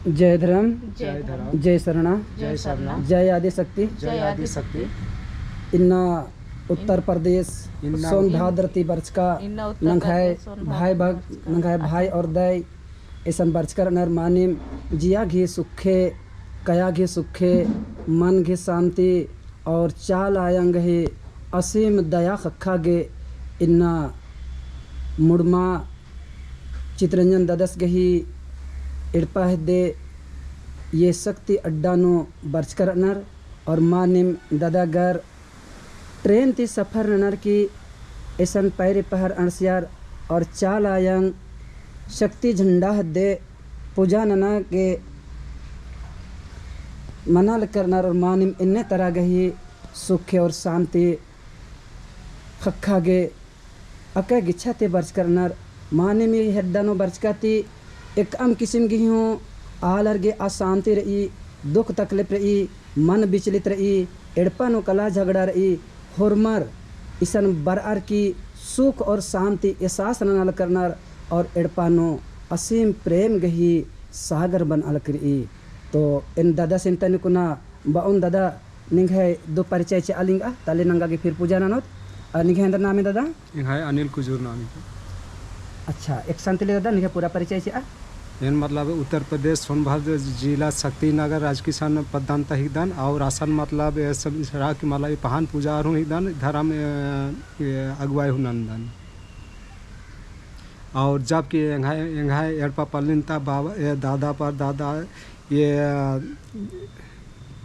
जय धर्म जय शरणा जय आदिशक्ति इन्ना उत्तर प्रदेश सोनभद्र वर्ष का नंगाई भाई और दय ऐसा बरचकर नर मानिम जिया घी सुखे कया घी सुखे मन घी शांति और चाल आयंग ही असीम दया खखा गे इन्ना मुड़मा चित्रंजन ददस गही इड़पा दे ये शक्ति अड्डा नो बरचकर नर और मानिम दादागर ट्रेन ती सफ़र नर की ऐसन पैरे पहर अणसियार और चाल आयंग शक्ति झंडा दे पूजा नना के मनाल करनर और मानिम इन्ने तरह गही सुख और शांति खखा गे अके गिच्छाते बर्च करनर मानिम ये हेड्डानो बर्चकाती एक अम किस्म की हूँ आलर गे अशांति रही दुख तकलीफ रही मन विचलित रही एड़पानो कला झगड़ा रही हुरमर इसन बरअर की सुख और शांति एहसास ननाल करनर और एड़पानो असीम प्रेम गही सागर बन अलकरी तो इन दादा सिंतन कुना बाउन दादा निघे दो परिचय चे अलिंगा ताले नंगा के फिर पूजा नानोत निघे अंदर नाम है दादा निघे अनिल कुजूर नाम। अच्छा एक संतले दादा निघे पूरा परिचय चे इन मतलब उत्तर प्रदेश सोनभद्र जिला शक्तिनगर राजकिसान पदान हिदान और आसन मतलब सरा की मतलब पहान पूजा हिदान धर्म अगुवाई हुनंदन और जब कि एंघाई एड़पा पलिनता बाबा दादा पर दादा ये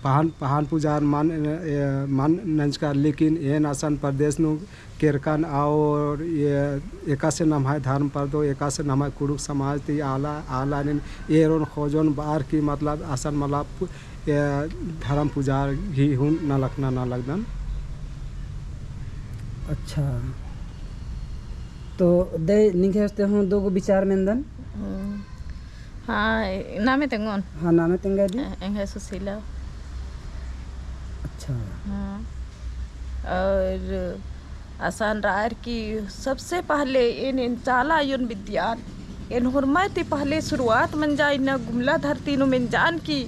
पहान पूजा मान नंजकार लेकिन एन आसन प्रदेश नु केरकन और ये एका से नाम है धर्म पर दो एका से नाम है कुड़ुक समाज ती आला ने एरोन खोजन बार की मतलब आसन मतलब धर्म पूजा ही हुन ना लखना ना लगदन। अच्छा तो दे निघे हस्ते हूँ दो गो विचार में दन हाँ नामे तेंगोन हाँ नामे तेंगा दी एंगे सुशीला। अच्छा हाँ और आसान रायर की सबसे पहले इन चाला युन विद्यान इन हुरमती पहले शुरुआत मन जा इन गुमला धरती नु में जान की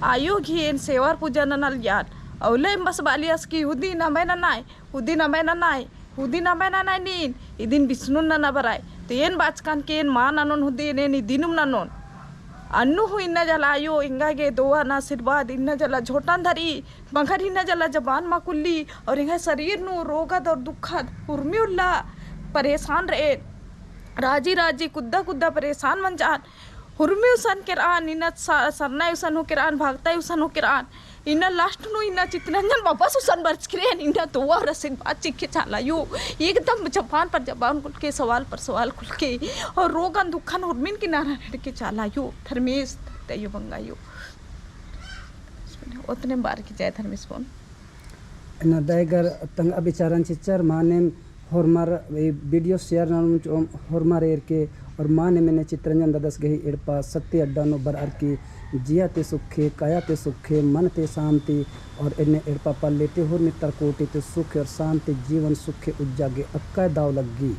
आयोग ही इन सेवार पूजा नल यान औले बस बालियास की हुदी ना मैं नाय हुदी ना मैं नाय हुदी ना मैं नाय नीन इदिन विष्णु ना बराय तो येन बाचकान के इन मान अनोन हुदी ने दिनुम ननोन अन्नु हु इन्ना जला आयो इंगागे दोआ ना आशीर्वाद इन्ना जला झोटान धरी मगर इन्ना जला जबान माकुल्ली और इंगा शरीर नु रोगद और दुखद उर्मी उल्ला परेशान रहे राजी राजी कुद्दा कुद्दा परेशान मन जान हुर्मी उसन किरान इन्ना सरना उसन हो किरान भागता उसन हो किरान इन्ना लास्ट नु इन्ना चित्रंजन वापस उसन बर्च किरेन इन्ना दोआ रसिन बात चिखे चाला यो एकदम जबान पर जबान खुल के सवाल पर सवाल खुल के और रोगन दुखन हुर्मिन की नारा हट के चाला यो धर्मेश तयो बंगा यो उतने बार की जाए धर्मेश फोन ना दायगर तंग अबिचारन चिचर माने होरमार वीडियो शेयर नाम होरमार एर के और माने मैंने चित्रंजन ददस गही इड़पा सत्य अड्डा नो बरअर की जिया ते सुखे काया ते सुखे मन ते शांति और इन्हें इड़पा पल लेते हो मित्र कोटि ते सुख और शांति जीवन सुखे उज्जागे अक्का दाव लगी।